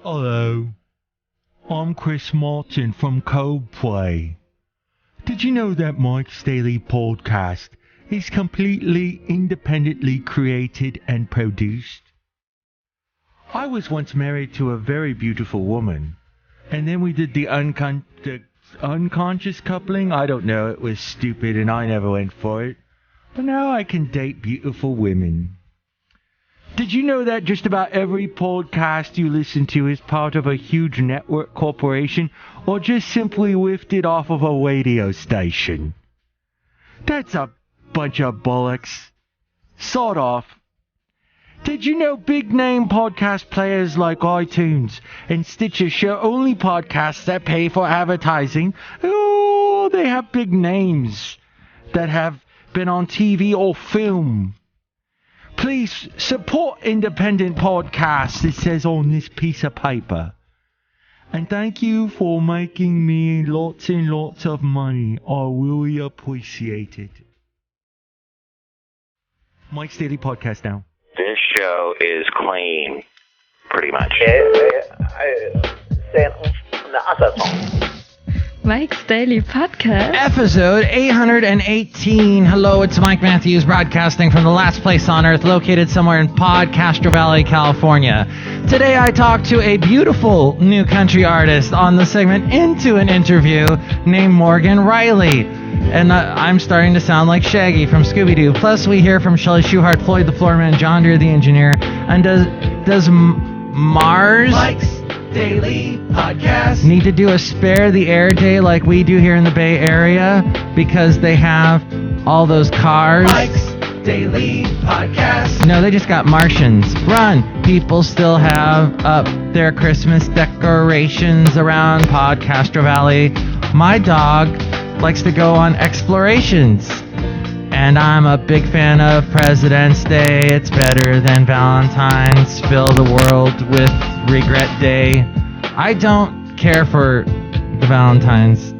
Hello, I'm Chris Martin from Coldplay. Did you know that Mike's Daily Podcast is completely independently created and produced? I was once married to a very beautiful woman, and then we did the unconscious coupling. I don't know, it was stupid and I never went for it. But now I can date beautiful women. Did you know that just about every podcast you listen to is part of a huge network corporation or just simply lifted off of a radio station? That's a bunch of bollocks. Sort of. Did you know big name podcast players like iTunes and Stitcher show only podcasts that pay for advertising? Oh, they have big names that have been on TV or film. Please support independent podcasts, it says on this piece of paper. And thank you for making me lots and lots of money. I really appreciate it. Mike's Daily Podcast now. This show is clean, pretty much. Mike's Daily Podcast. Episode 818. Hello, it's Mike Matthews broadcasting from the last place on earth, located somewhere in Podcastro Valley, California. Today I talked to a beautiful new country artist on the segment Into an Interview named Morgan Riley. And I'm starting to sound like Shaggy from Scooby-Doo. Plus we hear from Chely Shoehart, Floyd the Floorman, John Deere the Engineer. And does Mars... Mike's Daily Podcast need to do a spare the air day like we do here in the Bay Area because they have all those cars? Mike's Daily Podcast. No, they just got Martians. Run! People still have up their Christmas decorations around Podcastro Valley. My dog likes to go on explorations. And I'm a big fan of President's Day. It's better than Valentine's. Fill the world with Regret Day. I don't care for the Valentine's.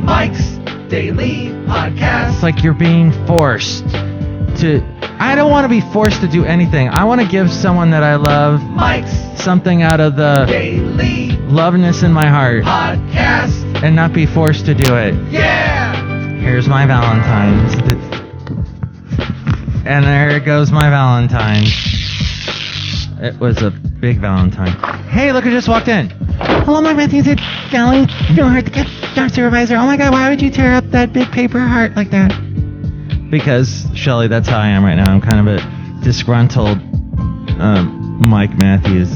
Mike's Daily Podcast. It's like you're being forced to... I don't want to be forced to do anything. I want to give someone that I love Mike's something out of the Daily loveness in my heart. Podcast. And not be forced to do it. Yeah! Here's my Valentine's. And there goes my Valentine. It was a big Valentine. Hey, look who just walked in. Hello, Mike Matthews. It's Chely Shoehart, the job supervisor. Oh my God, why would you tear up that big paper heart like that? Because, Chely, that's how I am right now. I'm kind of a disgruntled Mike Matthews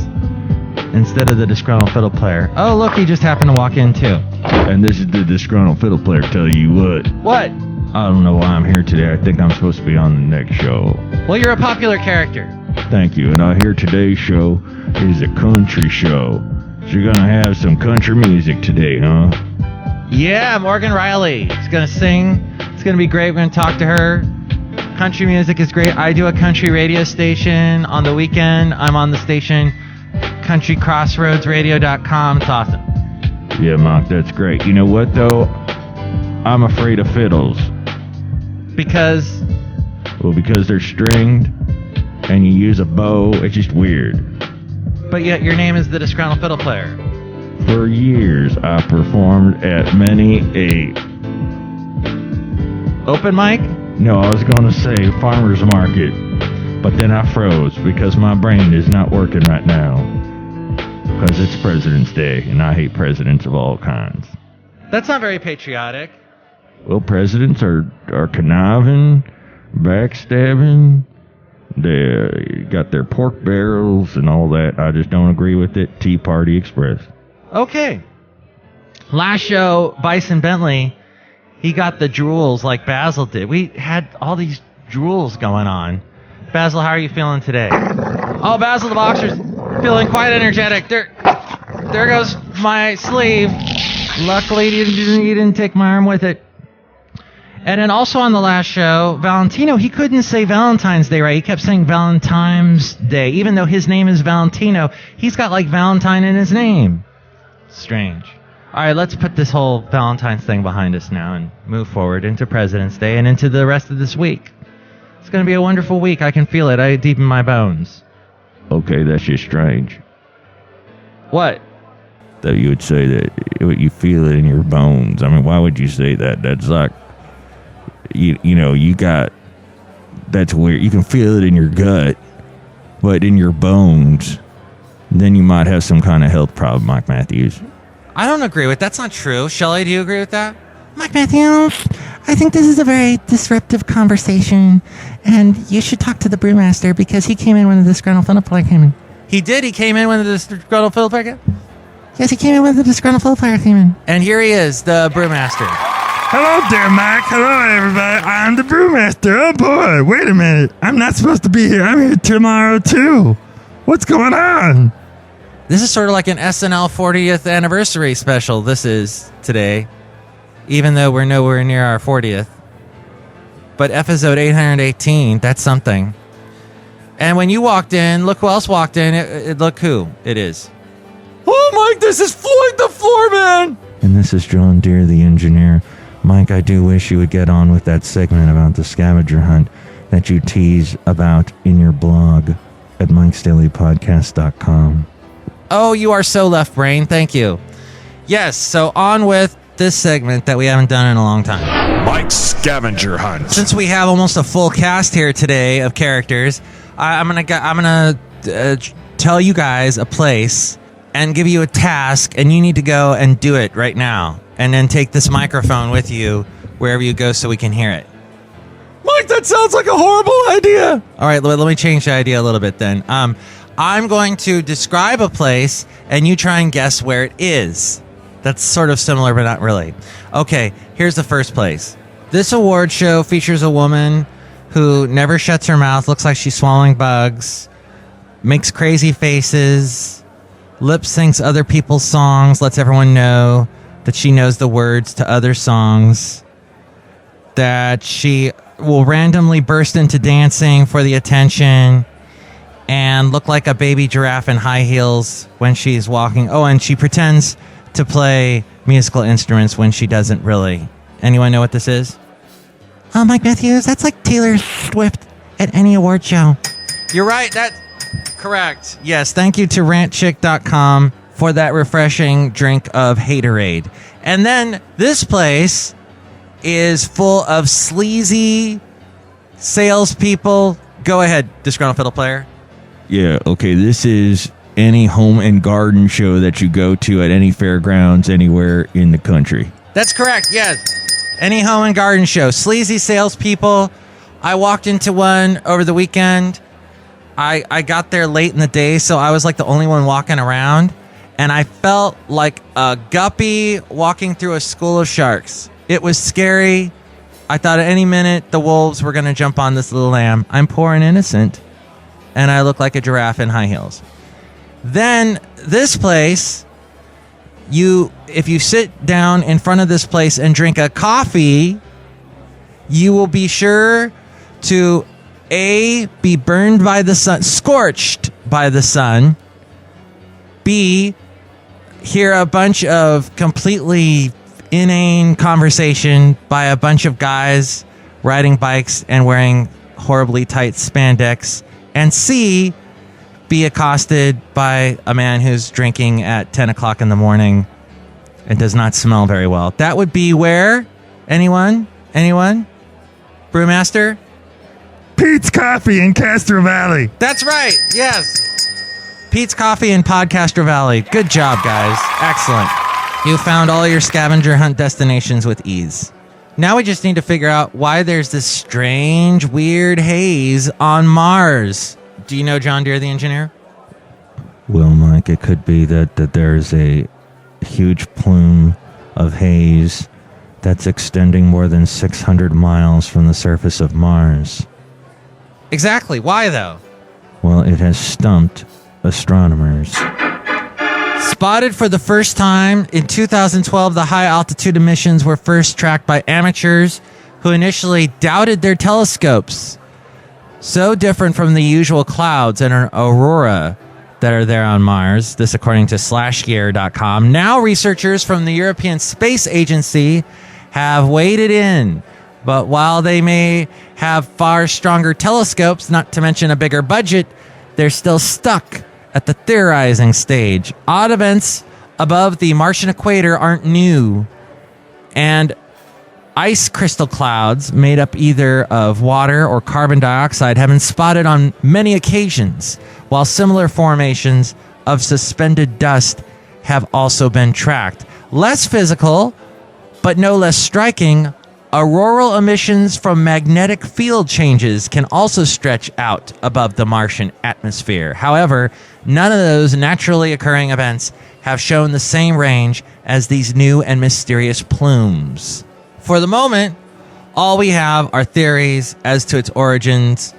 instead of the disgruntled fiddle player. Oh, look, he just happened to walk in too. And this is the disgruntled fiddle player tell you what. What? I don't know why I'm here today. I think I'm supposed to be on the next show. Well, you're a popular character. Thank you. And I hear today's show is a country show. So you're going to have some country music today, huh? Yeah, Morgan Riley is going to sing. It's going to be great. We're going to talk to her. Country music is great. I do a country radio station on the weekend. I'm on the station countrycrossroadsradio.com. It's awesome. Yeah, Mark, that's great. You know what, though? I'm afraid of fiddles. Because? Well, because they're stringed, and you use a bow. It's just weird. But yet your name is the disgruntled fiddle player. For years, I performed at many a... Open mic? No, I was going to say farmer's market. But then I froze because my brain is not working right now. Because it's President's Day, and I hate presidents of all kinds. That's not very patriotic. Well, presidents are conniving, backstabbing. They got their pork barrels and all that. I just don't agree with it. Tea Party Express. Okay. Last show, Bison Bentley, he got the drools like Basil did. We had all these drools going on. Basil, how are you feeling today? Oh, Basil the boxer's feeling quite energetic. There goes my sleeve. Luckily, you didn't take my arm with it. And then also on the last show, Valentino, he couldn't say Valentine's Day right. He kept saying Valentine's Day. Even though his name is Valentino, he's got like Valentine in his name. Strange. All right, let's put this whole Valentine's thing behind us now and move forward into President's Day and into the rest of this week. It's going to be a wonderful week. I can feel it deep in my bones. Okay, that's just strange. What? That you would say that you feel it in your bones. I mean, why would you say that? That's like, you got, that's weird. You can feel it in your gut, but in your bones, then you might have some kind of health problem, Mike Matthews. I don't agree with that's not true. Chely, do you agree with that? Mike Matthews, I think this is a very disruptive conversation, and you should talk to the brewmaster because he came in when the disgruntled fiddle player came in. He did? He came in when the disgruntled fiddle player came in? Yes, he came in when the disgruntled fiddle player came in. And here he is, the brewmaster. Hello there, Mike. Hello, everybody. I'm the brewmaster. Oh, boy. Wait a minute. I'm not supposed to be here. I'm here tomorrow, too. What's going on? This is sort of like an SNL 40th anniversary special. This is today, even though we're nowhere near our 40th. But episode 818, that's something. And when you walked in, look who else walked in. Look who it is. Oh, Mike, this is Floyd the Floorman. And this is John Deere, the engineer. Mike, I do wish you would get on with that segment about the scavenger hunt that you tease about in your blog at mikesdailypodcast.com. Oh, you are so left brain. Thank you. Yes, so on with this segment that we haven't done in a long time. Mike's Scavenger Hunt. Since we have almost a full cast here today of characters, I'm gonna tell you guys a place and give you a task, and you need to go and do it right now. And then take this microphone with you wherever you go so we can hear it. Mike, that sounds like a horrible idea. All right, let me change the idea a little bit then. I'm going to describe a place, and you try and guess where it is. That's sort of similar, but not really. Okay, here's the first place. This award show features a woman who never shuts her mouth, looks like she's swallowing bugs, makes crazy faces, lip syncs other people's songs, lets everyone know that she knows the words to other songs, that she will randomly burst into dancing for the attention and look like a baby giraffe in high heels when she's walking. Oh, and she pretends to play musical instruments when she doesn't really. Anyone know what this is? Oh, Mike Matthews, that's like Taylor Swift at any award show. You're right, that's correct. Yes, thank you to rantchick.com for that refreshing drink of haterade. And then this place is full of sleazy salespeople. Go ahead, disgruntled fiddle player. Yeah, okay, this is any home and garden show that you go to at any fairgrounds anywhere in the country. That's correct, yes. Any home and garden show. Sleazy salespeople. I walked into one over the weekend. I got there late in the day, so I was like the only one walking around. And I felt like a guppy walking through a school of sharks. It was scary. I thought at any minute the wolves were going to jump on this little lamb. I'm poor and innocent, and I look like a giraffe in high heels. Then this place, if you sit down in front of this place and drink a coffee, you will be sure to A, be burned by the sun, scorched by the sun, B, hear a bunch of completely inane conversation by a bunch of guys riding bikes and wearing horribly tight spandex, and C, be accosted by a man who's drinking at 10 o'clock in the morning and does not smell very well. That would be where? Anyone? Brewmaster? Pete's Coffee in Castro Valley. That's right, yes. Pete's Coffee in Podcastro Valley. Good job, guys. Excellent. You found all your scavenger hunt destinations with ease. Now we just need to figure out why there's this strange, weird haze on Mars. Do you know John Deere, the engineer? Well, Mike, it could be that there's a huge plume of haze that's extending more than 600 miles from the surface of Mars. Exactly. Why, though? Well, it has stumped astronomers. Spotted for the first time in 2012, the high-altitude emissions were first tracked by amateurs who initially doubted their telescopes. So different from the usual clouds and an aurora that are there on Mars, this according to slashgear.com. Now researchers from the European Space Agency have waded in. But while they may have far stronger telescopes, not to mention a bigger budget, they're still stuck at the theorizing stage. Odd events above the Martian equator aren't new, and ice crystal clouds made up either of water or carbon dioxide have been spotted on many occasions, while similar formations of suspended dust have also been tracked. Less physical, but no less striking, auroral emissions from magnetic field changes can also stretch out above the Martian atmosphere. However, none of those naturally occurring events have shown the same range as these new and mysterious plumes. For the moment, all we have are theories as to its origins.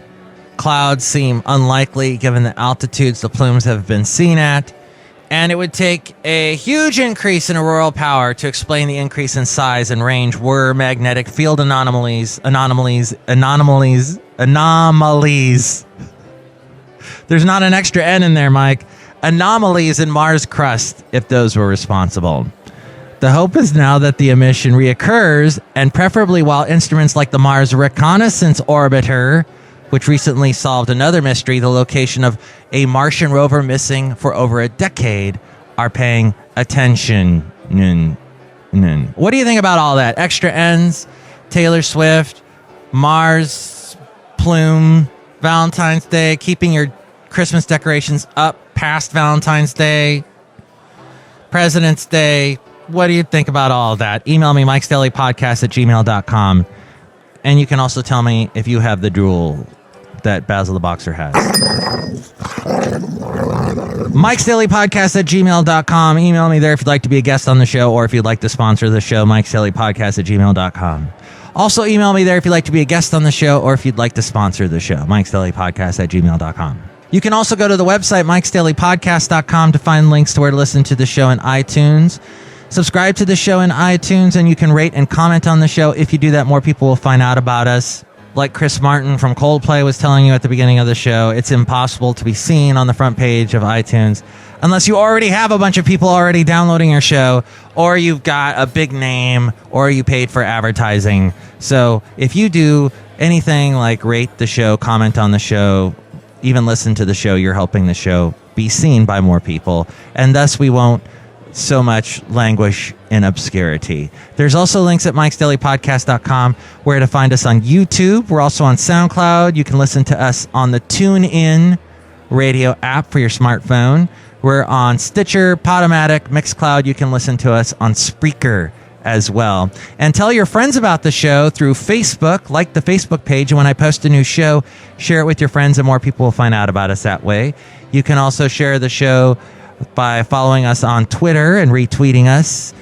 Clouds seem unlikely given the altitudes the plumes have been seen at, and it would take a huge increase in auroral power to explain the increase in size and range were magnetic field anomalies. There's not an extra N in there, Mike. Anomalies in Mars crust, if those were responsible. The hope is now that the emission reoccurs, and preferably while instruments like the Mars Reconnaissance Orbiter, which recently solved another mystery, the location of a Martian rover missing for over a decade, are paying attention. What do you think about all that? Extra N's, Taylor Swift, Mars, plume, Valentine's Day, keeping your Christmas decorations up past Valentine's Day, President's Day. What do you think about all of that? Email me, mikesdailypodcast@gmail.com. And you can also tell me if you have the drool that Basil the Boxer has. mikesdailypodcast@gmail.com. Email me there if you'd like to be a guest on the show or if you'd like to sponsor the show, mikesdailypodcast@gmail.com. Also email me there if you'd like to be a guest on the show or if you'd like to sponsor the show, mikesdailypodcast@gmail.com. You can also go to the website, mikesdailypodcast.com, to find links to where to listen to the show in iTunes. Subscribe to the show in iTunes, and you can rate and comment on the show. If you do that, more people will find out about us. Like Chris Martin from Coldplay was telling you at the beginning of the show, it's impossible to be seen on the front page of iTunes unless you already have a bunch of people already downloading your show, or you've got a big name, or you paid for advertising. So if you do anything like rate the show, comment on the show, even listen to the show, you're helping the show be seen by more people, and thus we won't so much languish in obscurity. There's also links at mikesdailypodcast.com where to find us on YouTube. We're also on SoundCloud. You can listen to us on the TuneIn radio app for your smartphone. We're on Stitcher, Podomatic, Mixcloud. You can listen to us on Spreaker as well. And tell your friends about the show through Facebook. Like the Facebook page, and when I post a new show, share it with your friends, and more people will find out about us that way. You can also share the show by following us on Twitter and retweeting us,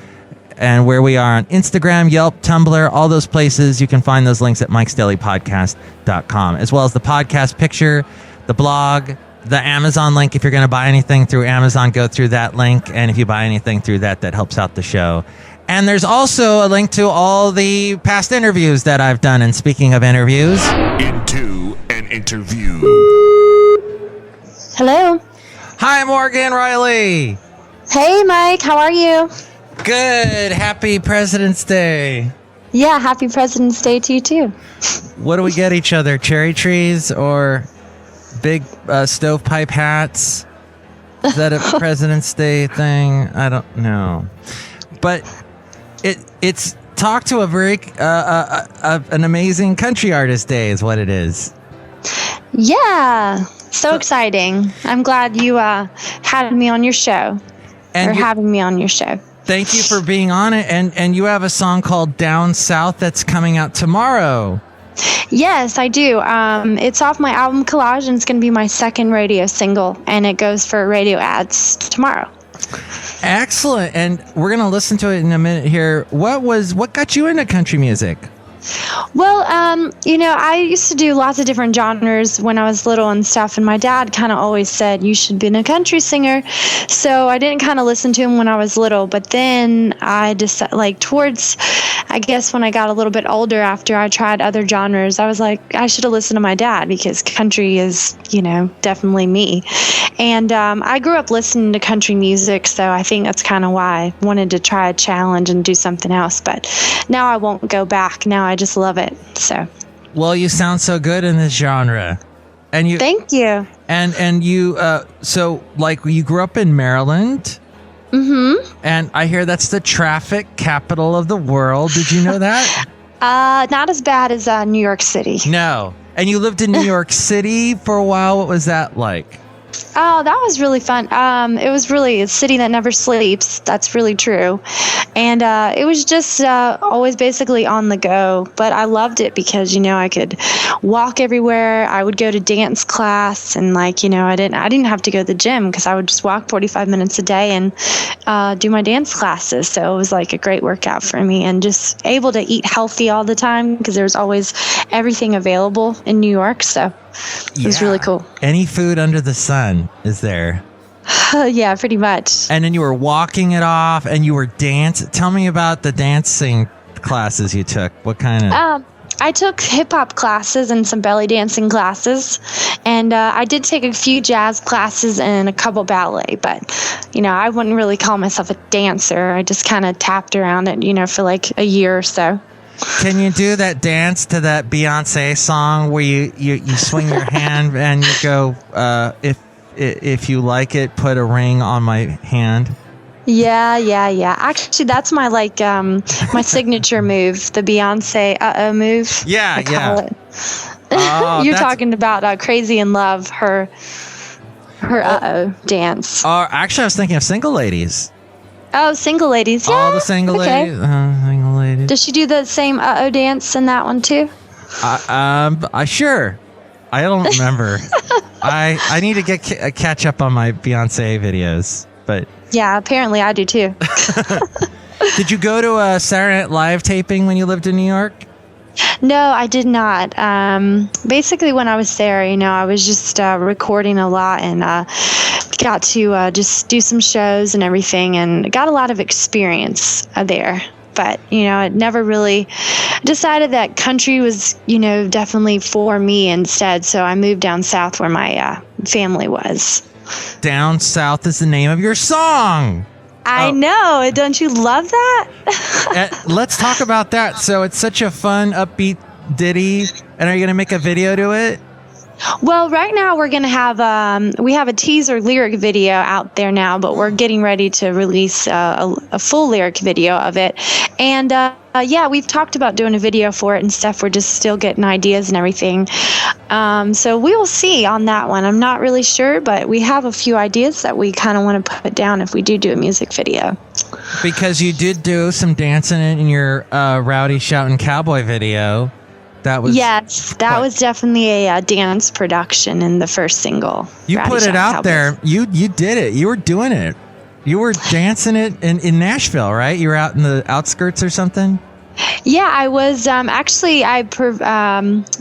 and where we are on Instagram, Yelp, Tumblr, all those places. You can find those links at mikesdailypodcast.com, as well as the podcast picture, the blog, the Amazon link. If you're going to buy anything through Amazon, go through that link, and if you buy anything through that, that helps out the show. And there's also a link to all the past interviews that I've done. And speaking of interviews, Into an interview. Hello. hi, Morgan Riley. Hey, Mike. How are you? Good. Happy President's Day. Yeah, happy President's Day to you, too. What do we get each other? Cherry trees or big stovepipe hats? Is that a President's Day thing? I don't know. But it's talk to a very an amazing country artist day is what it is. Yeah. So exciting. I'm glad you had me on your show. And having me on your show. Thank you for being on it. And you have a song called Down South that's coming out tomorrow. Yes, I do. It's off my album Collage, and it's going to be my second radio single, and it goes for radio ads tomorrow. Excellent. And we're going to listen to it in a minute here. What got you into country music? Well, I used to do lots of different genres when I was little and stuff, and my dad kind of always said, you should be a country singer. So I didn't kind of listen to him when I was little, but then I decided, I guess when I got a little bit older after I tried other genres, I was like, I should have listened to my dad because country is, definitely me. And I grew up listening to country music, so I think that's kind of why I wanted to try a challenge and do something else. But now I won't go back. Now I just love it. So. Well, you sound so good in this genre. And you Thank you. and you so like you grew up in Maryland. Mm-hmm. And I hear that's the traffic capital of the world. Did you know that? Not as bad as New York City. No. And you lived in New York City for a while. What was that like? Oh, that was really fun. It was really a city that never sleeps. That's really true. And it was just always basically on the go. But I loved it because, I could walk everywhere. I would go to dance class and I didn't have to go to the gym because I would just walk 45 minutes a day and do my dance classes. So it was like a great workout for me and just able to eat healthy all the time because there was always everything available in New York. So it was really cool. Any food under the sun is there. Yeah, pretty much. And then you were walking it off and you were Tell me about the dancing classes you took. What kind of? I took hip hop classes and some belly dancing classes. And I did take a few jazz classes and a couple ballet. But, I wouldn't really call myself a dancer. I just kind of tapped around it, for like a year or so. Can you do that dance to that Beyonce song where you swing your hand and you go, if you like it, put a ring on my hand? Yeah. Actually, that's my my signature move, the Beyonce move. Yeah. Oh, you're talking about Crazy in Love, her dance. Actually, I was thinking of Single Ladies. Oh, Single Ladies. Yeah. All the single ladies. Single ladies. Does she do the same dance in that one too? Sure. I don't remember. I need to catch up on my Beyonce videos, but yeah, apparently I do too. Did you go to a Saturday Night Live taping when you lived in New York? No, I did not. Basically, when I was there, I was just recording a lot and got to just do some shows and everything and got a lot of experience there. But, it never really decided that country was, definitely for me instead. So I moved down south where my family was. Down South is the name of your song. I know. Don't you love that? Let's talk about that. So it's such a fun, upbeat ditty. And are you going to make a video to it? Well, right now we're going to have, we have a teaser lyric video out there now, but we're getting ready to release a full lyric video of it. And we've talked about doing a video for it and stuff. We're just still getting ideas and everything. So we will see on that one. I'm not really sure, but we have a few ideas that we kind of want to put down if we do a music video. Because you did do some dancing in your Rowdy Shoutin' Cowboy video. That was was definitely a dance production in the first single. You put it out there. You did it. You were doing it. You were dancing it in Nashville, right? You were out in the outskirts or something? Yeah, I was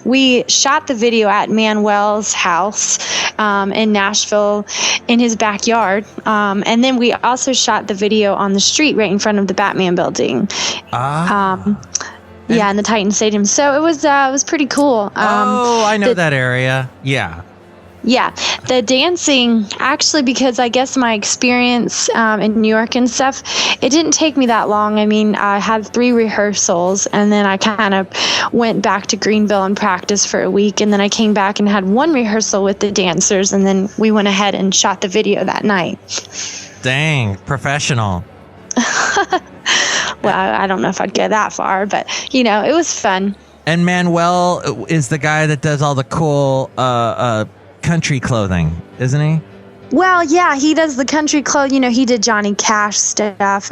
we shot the video at Manuel's house in Nashville in his backyard. And then we also shot the video on the street right in front of the Batman building. Yeah, in the Titan Stadium. So it was pretty cool. I know that area. Yeah. Yeah, the dancing, actually, because I guess my experience in New York and stuff, it didn't take me that long. I mean, I had 3 rehearsals, and then I kind of went back to Greenville and practiced for a week, and then I came back and had 1 rehearsal with the dancers, and then we went ahead and shot the video that night. Dang, professional. Well, I don't know if I'd go that far, but, it was fun. And Manuel is the guy that does all the cool country clothing, isn't he? Well, yeah, he does the country clothing. He did Johnny Cash stuff.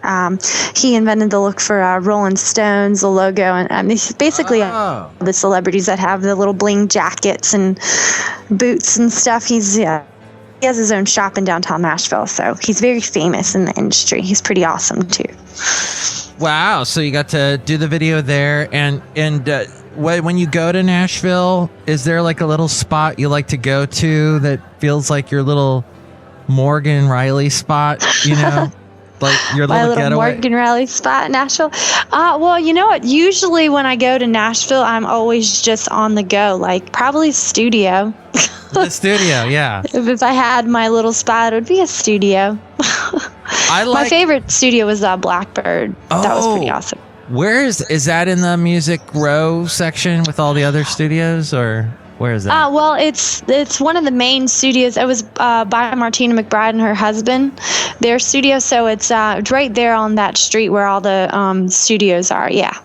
He invented the look for Rolling Stones, the logo, and basically the celebrities that have the little bling jackets and boots and stuff. He has his own shop in downtown Nashville, so he's very famous in the industry. He's pretty awesome too. Wow! So you got to do the video there, and when you go to Nashville, is there like a little spot you like to go to that feels like your little Morgan Riley spot? Like your little getaway. Morgan Riley spot in Nashville. Well, you know what? Usually when I go to Nashville, I'm always just on the go. Like probably studio. The studio, yeah. If I had my little spot, it would be a studio. My favorite studio was Blackbird. That was pretty awesome. Where is that in the Music Row section with all the other studios, or? Where is that? Well, it's one of the main studios. It was by Martina McBride and her husband, their studio. So it's right there on that street where all the studios are. Yeah,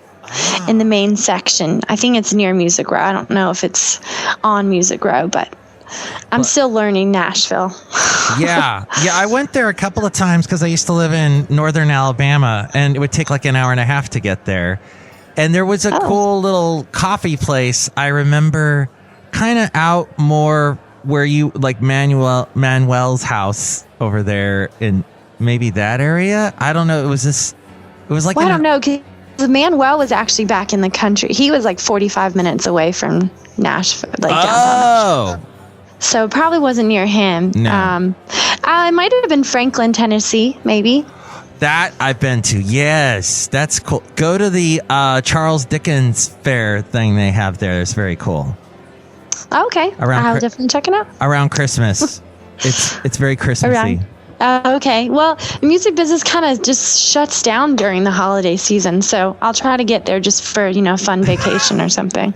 in the main section. I think it's near Music Row. I don't know if it's on Music Row, but I'm still learning Nashville. Yeah, I went there a couple of times because I used to live in northern Alabama, and it would take like an hour and a half to get there. And there was a cool little coffee place. I remember kind of out more where you like Manuel's house over there in maybe that area. I don't know. It was like I don't know. 'Cause Manuel was actually back in the country. He was like 45 minutes away from Nashville, like downtown Nashville. So it probably wasn't near him. No. It might have been Franklin, Tennessee, maybe. That I've been to. Yes, that's cool. Go to the Charles Dickens fair thing they have there. It's very cool. Okay, I'll definitely check it out. Around Christmas. it's very Christmassy. Okay. Well, the music business kind of just shuts down during the holiday season, so I'll try to get there just for, fun vacation or something.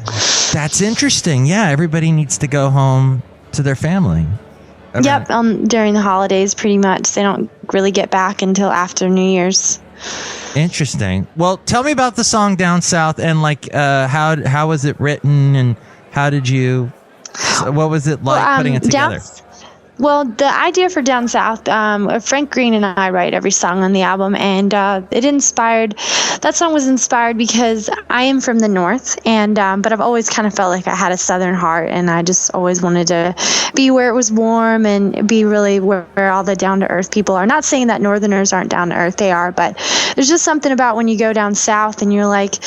That's interesting. Yeah, everybody needs to go home to their family. Yep, during the holidays, pretty much. They don't really get back until after New Year's. Interesting. Well, tell me about the song Down South and like how was it written and what was it like putting it together? Well, the idea for Down South, Frank Green and I write every song on the album, and that song was inspired because I am from the North, and but I've always kind of felt like I had a Southern heart, and I just always wanted to be where it was warm and be really where all the down-to-earth people are. Not saying that Northerners aren't down-to-earth, they are, but there's just something about when you go down South and you're like,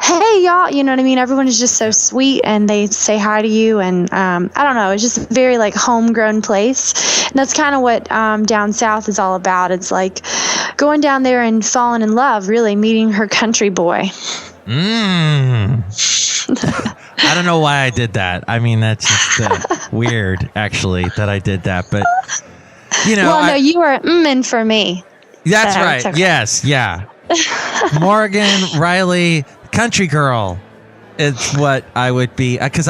hey, y'all, you know what I mean? Everyone is just so sweet, and they say hi to you, and I don't know, it's just a very, like, homegrown place, and that's kind of what Down South is all about. It's like going down there and falling in love, really, meeting her country boy. I don't know why I did that. I mean, that's just weird, actually, that I did that, but, Well, no, you were in for me. That's so right, okay. yes, yeah. Morgan Riley, country girl. It's what I would be because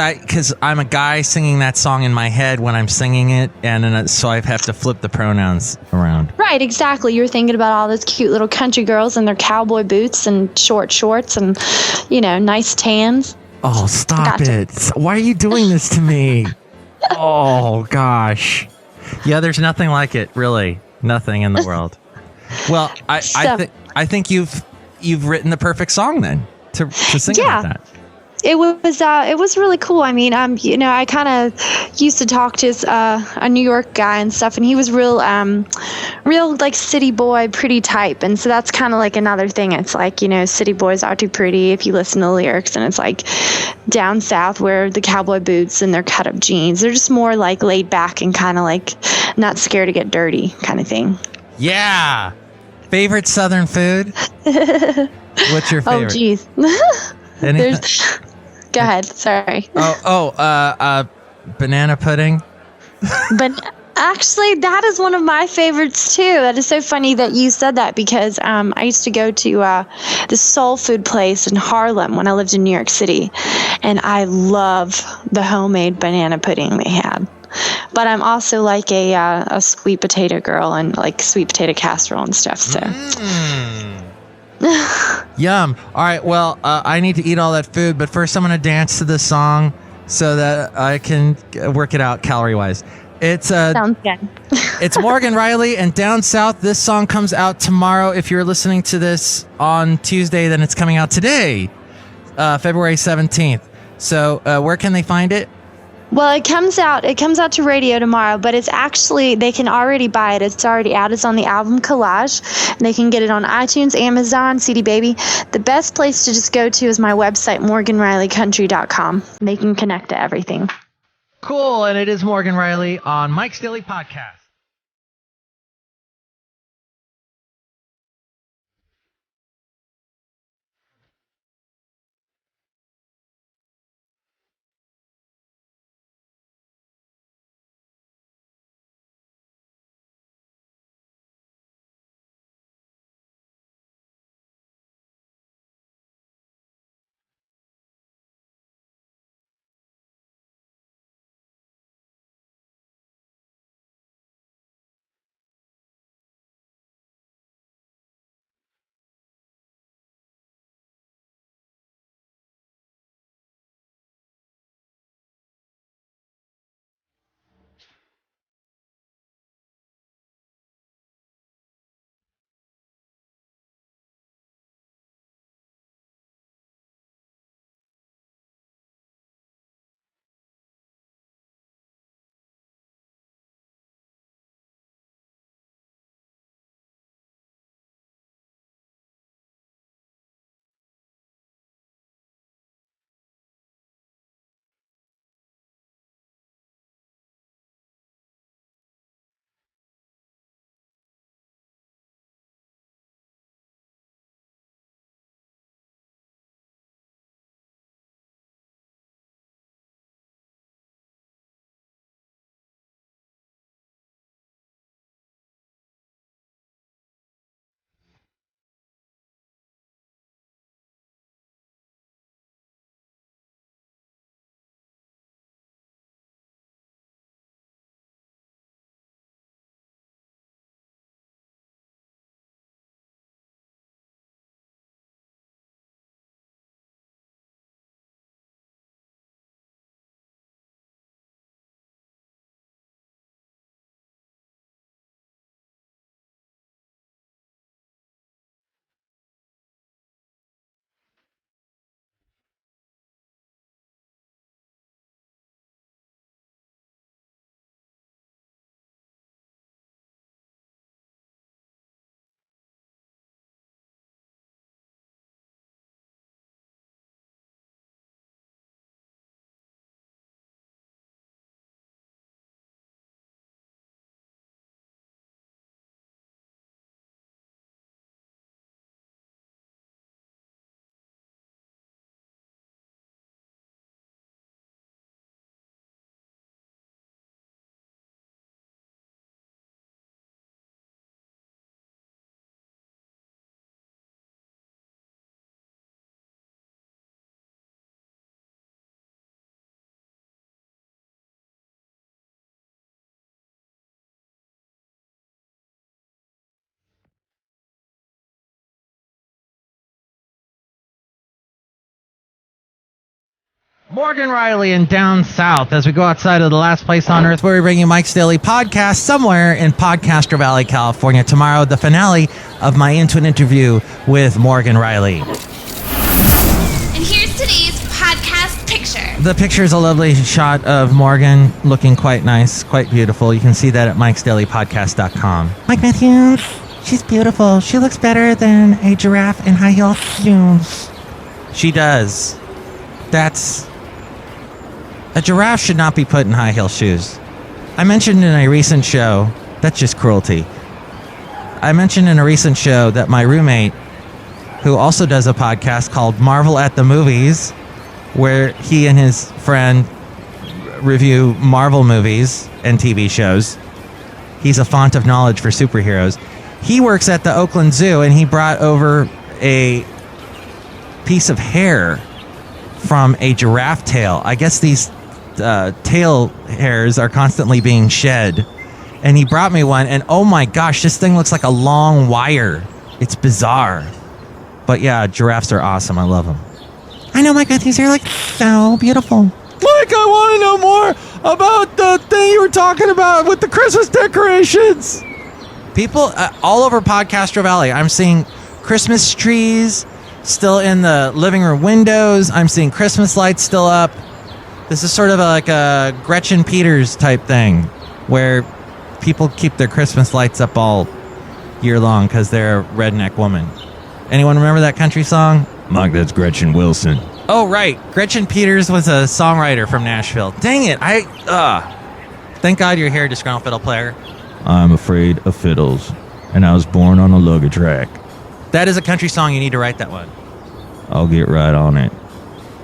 I'm a guy singing that song in my head when I'm singing it, and so I have to flip the pronouns around. Right, exactly. You're thinking about all those cute little country girls and their cowboy boots and short shorts and nice tans. Oh, stop it! Why are you doing this to me? Oh gosh. Yeah, there's nothing like it. Really, nothing in the world. Well, I think you've written the perfect song then to sing about that. It was really cool. I mean, I kind of used to talk to a New York guy and stuff, and he was real like city boy, pretty type, and so that's kind of like another thing. It's like city boys are too pretty if you listen to the lyrics, and it's like down south where the cowboy boots and their cut up jeans, they're just more like laid back and kind of like not scared to get dirty kind of thing. Yeah. Favorite Southern food? What's your favorite? Oh, geez. Go ahead. Sorry. Banana pudding. But actually, that is one of my favorites too. That is so funny that you said that because I used to go to this soul food place in Harlem when I lived in New York City, and I love the homemade banana pudding they had. But I'm also like a sweet potato girl and like sweet potato casserole and stuff. So. Yum. All right. Well, I need to eat all that food, but first I'm going to dance to this song so that I can work it out calorie-wise. Sounds good. It's Morgan Riley and Down South. This song comes out tomorrow. If you're listening to this on Tuesday, then it's coming out today, February 17th. So where can they find it? Well, it comes out to radio tomorrow, but it's actually, they can already buy it. It's already out. It's on the album Collage, and they can get it on iTunes, Amazon, CD Baby. The best place to just go to is my website, morganrileycountry.com. They can connect to everything. Cool, and it is Morgan Riley on Mike's Daily Podcast. Morgan Riley and Down South as we go outside of the last place on earth where we bring you Mike's Daily Podcast somewhere in Podcastro Valley, California. Tomorrow, the finale of my Into an Interview with Morgan Riley. And here's today's podcast picture. The picture is a lovely shot of Morgan looking quite nice, quite beautiful. You can see that at mikesdailypodcast.com. Mike Matthews, she's beautiful. She looks better than a giraffe in high heel shoes. She does. A giraffe should not be put in high heel shoes. I mentioned in a recent show, that's just cruelty. I mentioned in a recent show that my roommate, who also does a podcast called Marvel at the Movies, where he and his friend review Marvel movies and TV shows. He's a font of knowledge for superheroes. He works at the Oakland Zoo, and he brought over a piece of hair from a giraffe tail. I guess these tail hairs are constantly being shed. And he brought me one, and oh my gosh, this thing looks like a long wire. It's bizarre. But yeah, giraffes are awesome. I love them. I know, Mike Matthews, you're like so beautiful. Mike, I want to know more about the thing you were talking about with the Christmas decorations. People all over Podcastro Valley, I'm seeing Christmas trees still in the living room windows. I'm seeing Christmas lights still up. This is sort of like a Gretchen Peters type thing where people keep their Christmas lights up all year long because they're a redneck woman. Anyone remember that country song? Mike, that's Gretchen Wilson. Oh, right. Gretchen Peters was a songwriter from Nashville. Dang it. Thank God you're here, disgruntled fiddle player. I'm afraid of fiddles, and I was born on a luggage rack. That is a country song. You need to write that one. I'll get right on it.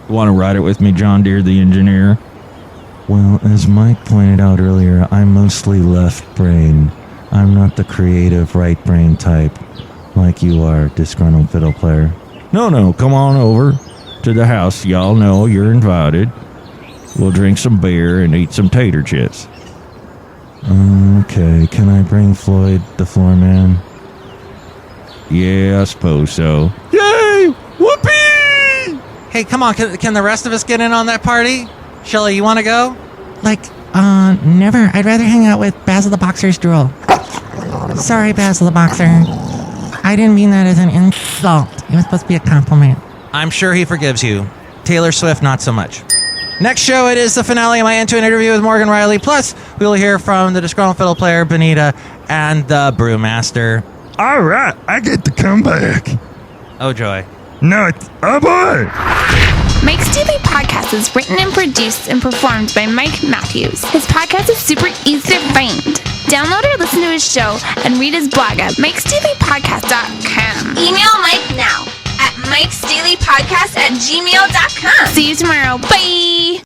Want to write it with me, John Deere, the engineer? Well, as Mike pointed out earlier, I'm mostly left brain. I'm not the creative right brain type, like you are, disgruntled fiddle player. No, come on over to the house. Y'all know you're invited. We'll drink some beer and eat some tater chips. Okay, can I bring Floyd the Floorman? Yeah, I suppose so. Yay! Whoopee! Hey, come on. Can the rest of us get in on that party? Chely, you want to go? Never. I'd rather hang out with Basil the Boxer's drool. Sorry, Basil the Boxer. I didn't mean that as an insult. It was supposed to be a compliment. I'm sure he forgives you. Taylor Swift, not so much. Next show, it is the finale of my Into an Interview with Morgan Riley. Plus, we will hear from the disgruntled fiddle player, Benita, and the brewmaster. All right, I get to come back. Oh, joy. No, oh boy! Mike's Daily Podcast is written and produced and performed by Mike Matthews. His podcast is super easy to find. Download or listen to his show and read his blog at mikesdailypodcast.com. Email Mike now at mikesdailypodcast@gmail.com. See you tomorrow. Bye!